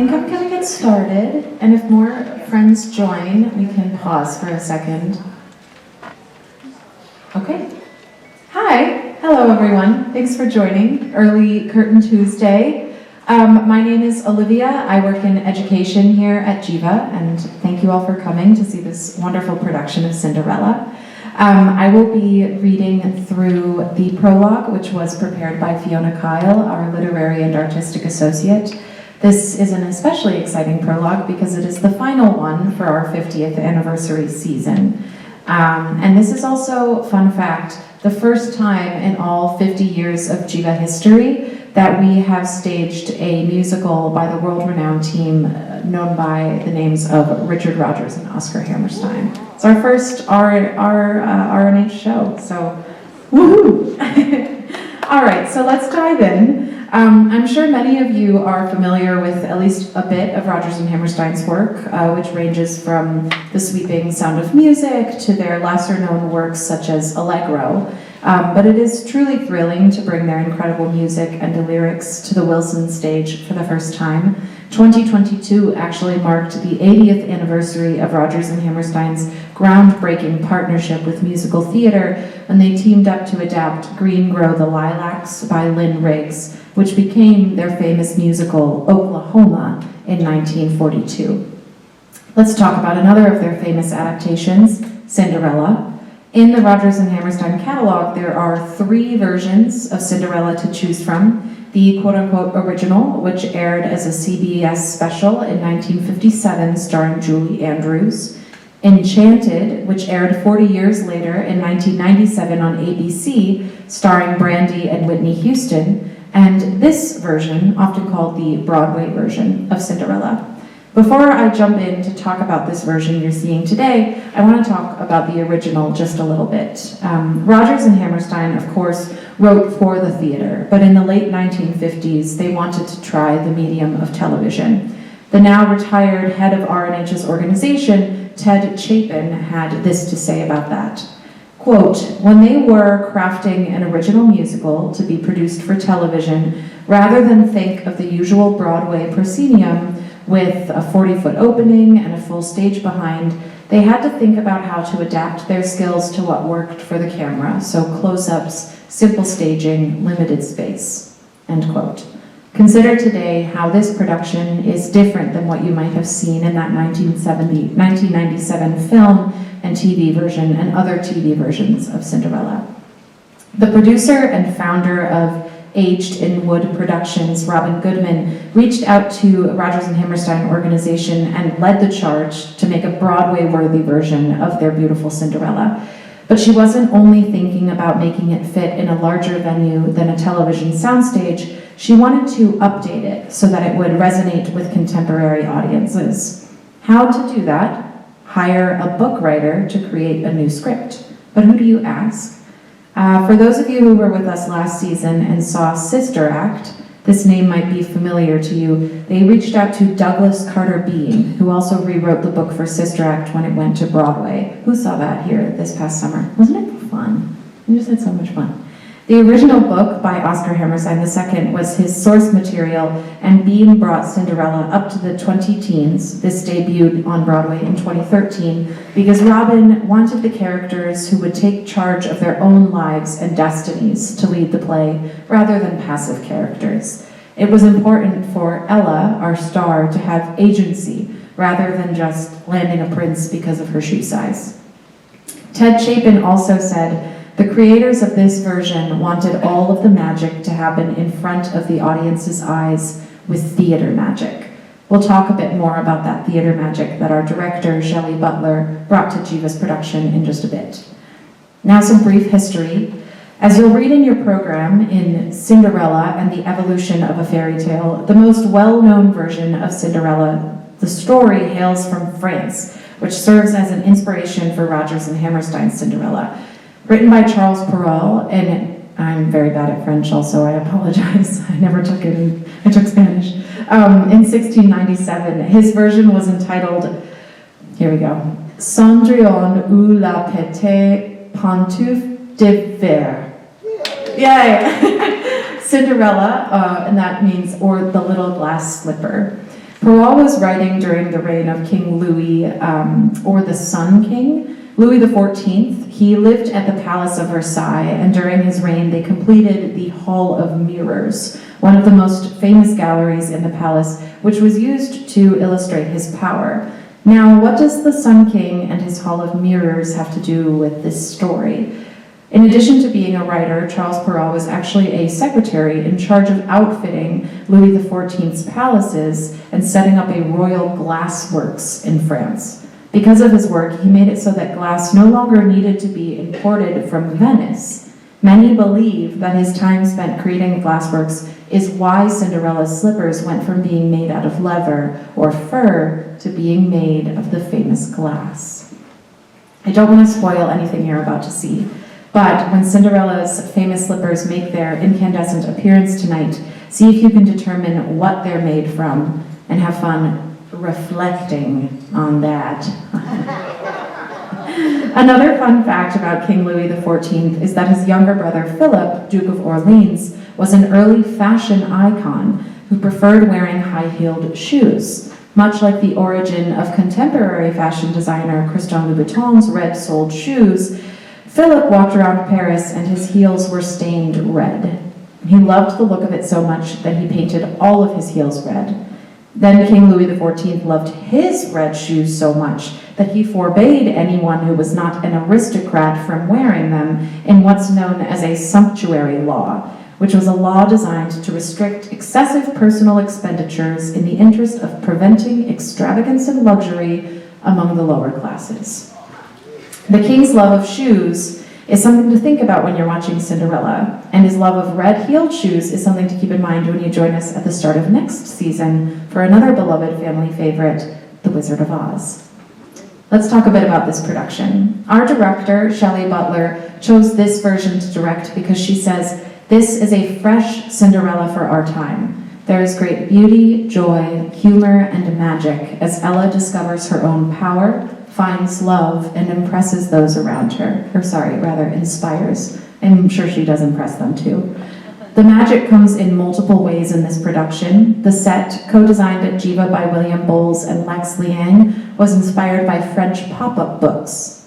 think I'm going to get started, and if more friends join, we can pause for a second. Okay. Hi. Hello, everyone. Thanks for joining. Early Curtain Tuesday. My name is Olivia. I work in education here at Geva, and thank you all for coming to see this wonderful production of Cinderella. I will be reading through the prologue, which was prepared by Fiona Kyle, our literary and artistic associate. This is an especially exciting prologue because it is the final one for our 50th anniversary season. And this is also, fun fact, the first time in all 50 years of Geva history that we have staged a musical by the world-renowned team known by the names of Richard Rodgers and Oscar Hammerstein. It's our first RNH show, so woohoo! All right, so let's dive in. I'm sure many of you are familiar with at least a bit of Rodgers and Hammerstein's work, which ranges from the sweeping Sound of Music to their lesser-known works such as Allegro. But it is truly thrilling to bring their incredible music and the lyrics to the Wilson stage for the first time. 2022 actually marked the 80th anniversary of Rodgers and Hammerstein's groundbreaking partnership with musical theater when they teamed up to adapt Green Grow the Lilacs by Lynn Riggs, which became their famous musical Oklahoma in 1942. Let's talk about another of their famous adaptations, Cinderella. In the Rodgers and Hammerstein catalog, there are 3 versions of Cinderella to choose from. The quote-unquote original, which aired as a CBS special in 1957 starring Julie Andrews. Enchanted, which aired 40 years later in 1997 on ABC, starring Brandy and Whitney Houston. And this version, often called the Broadway version of Cinderella. Before I jump in to talk about this version you're seeing today, I want to talk about the original just a little bit. Rodgers and Hammerstein, of course, wrote for the theater, but in the late 1950s, they wanted to try the medium of television. The now retired head of RNH's organization, Ted Chapin, had this to say about that. Quote, when they were crafting an original musical to be produced for television, rather than think of the usual Broadway proscenium, with a 40-foot opening and a full stage behind, they had to think about how to adapt their skills to what worked for the camera, so close-ups, simple staging, limited space, end quote. Consider today how this production is different than what you might have seen in that 1997 film and TV version and other TV versions of Cinderella. The producer and founder of Aged in Wood Productions, Robin Goodman, reached out to Rodgers and Hammerstein organization and led the charge to make a Broadway-worthy version of their beautiful Cinderella. But she wasn't only thinking about making it fit in a larger venue than a television soundstage, she wanted to update it so that it would resonate with contemporary audiences. How to do that? Hire a book writer to create a new script. But who do you ask? For those of you who were with us last season and saw Sister Act, this name might be familiar to you. They reached out to Douglas Carter Beane, who also rewrote the book for Sister Act when it went to Broadway. Who saw that here this past summer? Wasn't it fun? We just had so much fun. The original book by Oscar Hammerstein II was his source material, and Beane brought Cinderella up to the 20-teens. This debuted on Broadway in 2013 because Robin wanted the characters who would take charge of their own lives and destinies to lead the play, rather than passive characters. It was important for Ella, our star, to have agency, rather than just landing a prince because of her shoe size. Ted Chapin also said, the creators of this version wanted all of the magic to happen in front of the audience's eyes with theater magic. We'll talk a bit more about that theater magic that our director, Shelley Butler, brought to Geva's production in just a bit. Now some brief history. As you'll read in your program in Cinderella and the Evolution of a Fairy Tale, the most well-known version of Cinderella, the story hails from France, which serves as an inspiration for Rodgers and Hammerstein's Cinderella. Written by Charles Perrault, and I'm very bad at French also, I apologize. I never took it, I took Spanish. In 1697, his version was entitled, here we go, Cendrillon ou la petite pantoufle de verre. Yay! Cinderella, and that means, or the little glass slipper. Perrault was writing during the reign of King Louis, or the Sun King, Louis XIV. He lived at the Palace of Versailles, and during his reign they completed the Hall of Mirrors, one of the most famous galleries in the palace, which was used to illustrate his power. Now, what does the Sun King and his Hall of Mirrors have to do with this story? In addition to being a writer, Charles Perrault was actually a secretary in charge of outfitting Louis XIV's palaces and setting up a royal glassworks in France. Because of his work, he made it so that glass no longer needed to be imported from Venice. Many believe that his time spent creating glassworks is why Cinderella's slippers went from being made out of leather or fur to being made of the famous glass. I don't want to spoil anything you're about to see, but when Cinderella's famous slippers make their incandescent appearance tonight, see if you can determine what they're made from and have fun reflecting on that. Another fun fact about King Louis XIV is that his younger brother Philip, Duke of Orleans, was an early fashion icon who preferred wearing high-heeled shoes. Much like the origin of contemporary fashion designer Christian Louboutin's red-soled shoes, Philip walked around Paris and his heels were stained red. He loved the look of it so much that he painted all of his heels red. Then King Louis XIV loved his red shoes so much that he forbade anyone who was not an aristocrat from wearing them in what's known as a sumptuary law, which was a law designed to restrict excessive personal expenditures in the interest of preventing extravagance and luxury among the lower classes. The king's love of shoes is something to think about when you're watching Cinderella, and his love of red-heeled shoes is something to keep in mind when you join us at the start of next season for another beloved family favorite, The Wizard of Oz. Let's talk a bit about this production. Our director, Shelley Butler, chose this version to direct because she says, "This is a fresh Cinderella for our time. There is great beauty, joy, humor, and magic as Ella discovers her own power, finds love, and impresses those around her. Inspires. I'm sure she does impress them too. The magic comes in multiple ways in this production. The set, co-designed at Geva by William Bowles and Lex Liang, was inspired by French pop-up books.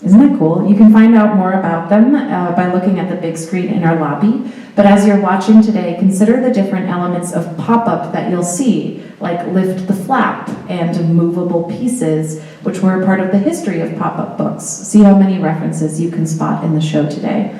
Isn't that cool? You can find out more about them by looking at the big screen in our lobby. But as you're watching today, consider the different elements of pop-up that you'll see, like lift the flap and movable pieces, which were part of the history of pop-up books. See how many references you can spot in the show today.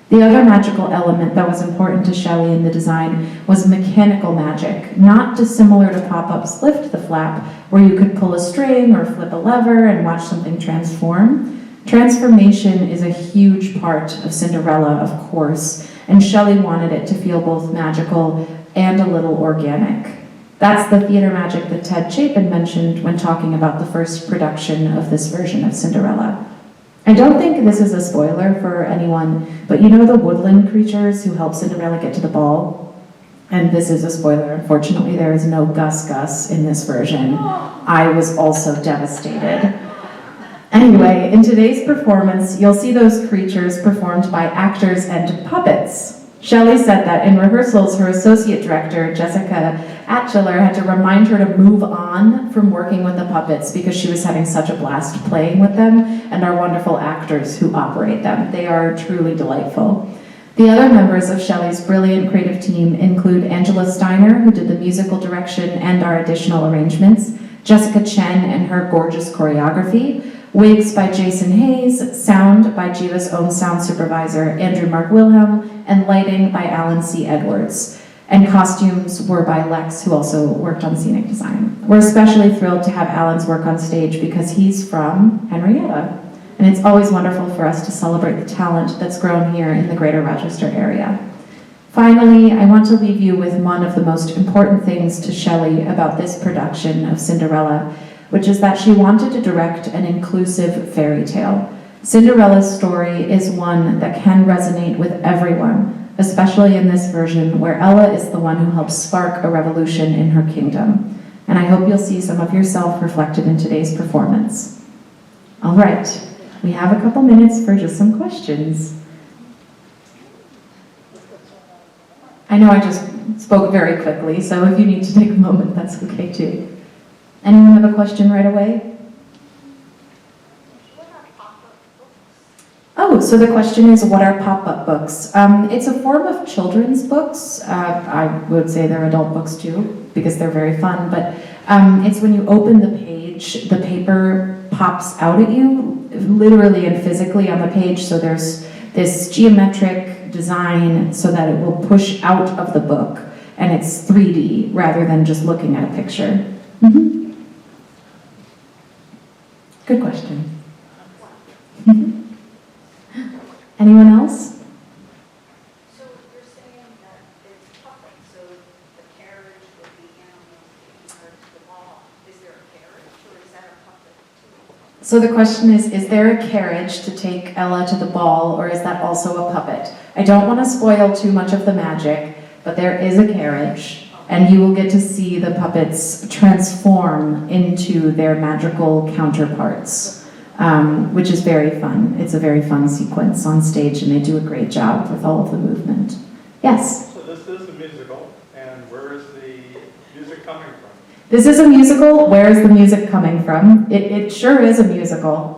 The other magical element that was important to Shelley in the design was mechanical magic, not dissimilar to pop-up's lift the flap, where you could pull a string or flip a lever and watch something transform. Transformation is a huge part of Cinderella, of course, and Shelley wanted it to feel both magical and a little organic. That's the theater magic that Ted Chapin mentioned when talking about the first production of this version of Cinderella. I don't think this is a spoiler for anyone, but you know the woodland creatures who help Cinderella get to the ball? And this is a spoiler. Unfortunately, there is no Gus in this version. I was also devastated. Anyway, in today's performance, you'll see those creatures performed by actors and puppets. Shelley said that in rehearsals, her associate director, Jessica Atchiller, had to remind her to move on from working with the puppets because she was having such a blast playing with them and our wonderful actors who operate them. They are truly delightful. The other members of Shelley's brilliant creative team include Angela Steiner, who did the musical direction and our additional arrangements, Jessica Chen and her gorgeous choreography, wigs by Jason Hayes, sound by Geva's own sound supervisor, Andrew Mark Wilhelm, and lighting by Alan C. Edwards. And costumes were by Lex, who also worked on scenic design. We're especially thrilled to have Alan's work on stage because he's from Henrietta. And it's always wonderful for us to celebrate the talent that's grown here in the greater Rochester area. Finally, I want to leave you with one of the most important things to Shelley about this production of Cinderella, which is that she wanted to direct an inclusive fairy tale. Cinderella's story is one that can resonate with everyone, especially in this version where Ella is the one who helps spark a revolution in her kingdom. And I hope you'll see some of yourself reflected in today's performance. All right, we have a couple minutes for just some questions. I know I just spoke very quickly, so if you need to take a moment, that's okay too. Anyone have a question right away? Oh, so the question is, what are pop-up books? It's a form of children's books. I would say they're adult books too, because they're very fun, but it's when you open the page, the paper pops out at you, literally and physically on the page, so there's this geometric design so that it will push out of the book, and it's 3D rather than just looking at a picture. Mm-hmm. Good question. Anyone else? So you're saying that it's puppets, so the carriage would be animals taking her to the ball. Is there a carriage, or is that a puppet too? So the question is there a carriage to take Ella to the ball, or is that also a puppet? I don't want to spoil too much of the magic, but there is a carriage, and you will get to see the puppets transform into their magical counterparts. Which is very fun. It's a very fun sequence on stage, and they do a great job with all of the movement. Yes? So this is a musical, and where is the music coming from? This is a musical. Where is the music coming from? It sure is a musical.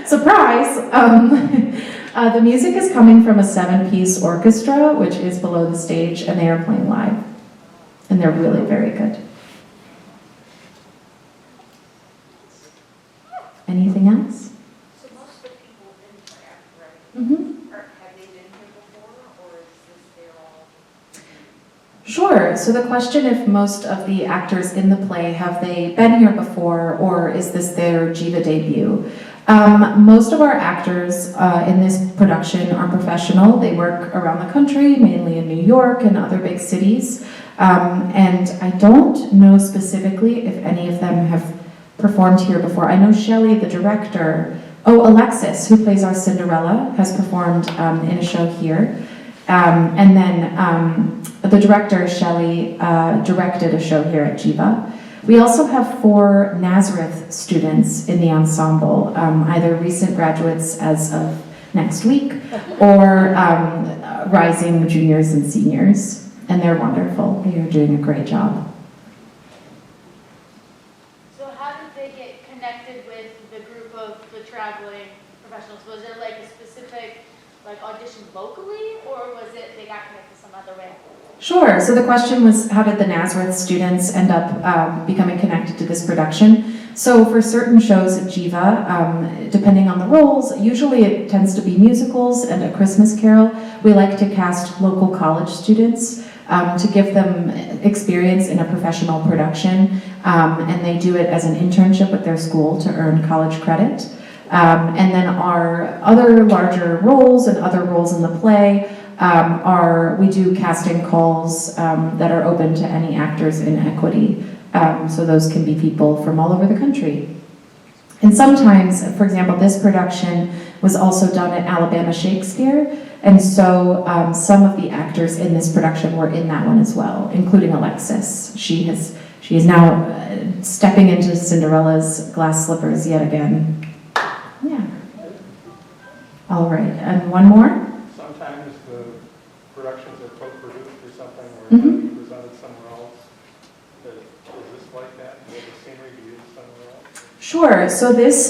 Surprise! The music is coming from a 7-piece orchestra, which is below the stage, and they are playing live. And they're really very good. Anything else? So most of the people in there, right? Mm-hmm. Have they been here before, or is this their all? Sure. So the question, if most of the actors in the play, have they been here before, or is this their Geva debut? Most of our actors in this production are professional. They work around the country, mainly in New York and other big cities. And I don't know specifically if any of them have performed here before. I know Shelley, the director, Alexis, who plays our Cinderella, has performed in a show here. And then the director, Shelley, directed a show here at Geva. We also have 4 Nazareth students in the ensemble, either recent graduates as of next week, or rising juniors and seniors. And they're wonderful. They are doing a great job. Traveling professionals, was there like a specific audition locally, or was it they got connected some other way? Sure. So the question was, how did the Nazareth students end up becoming connected to this production? So for certain shows at Geva, depending on the roles, usually it tends to be musicals and a Christmas Carol. We like to cast local college students to give them experience in a professional production, and they do it as an internship with their school to earn college credit. And then our other larger roles and other roles in the play we do casting calls that are open to any actors in equity. So those can be people from all over the country. And sometimes, for example, this production was also done at Alabama Shakespeare, and so some of the actors in this production were in that one as well, including Alexis. She is now stepping into Cinderella's glass slippers yet again. Yeah. All right, and one more? Sometimes the productions are co-produced or something, or be presented somewhere else. Is this like that? Will the scenery be used somewhere else? Sure. So this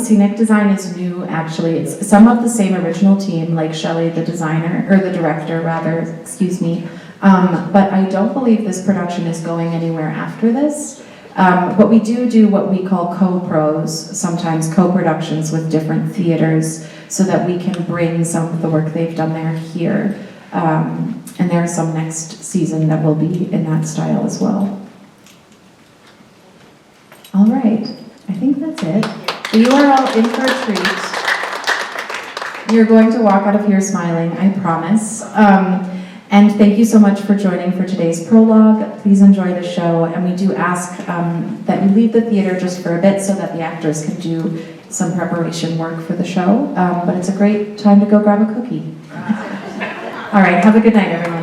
scenic design is new, actually. It's some of the same original team, like Shelley, the designer, or the director, rather, excuse me. But I don't believe this production is going anywhere after this. But we do what we call co-pros, sometimes co-productions with different theaters, so that we can bring some of the work they've done there here. And there's some next season that will be in that style as well. All right, I think that's it. You are all in for a treat. You're going to walk out of here smiling, I promise. And thank you so much for joining for today's prologue. Please enjoy the show, and we do ask that you leave the theater just for a bit so that the actors can do some preparation work for the show. But it's a great time to go grab a cookie. All right, have a good night, everyone.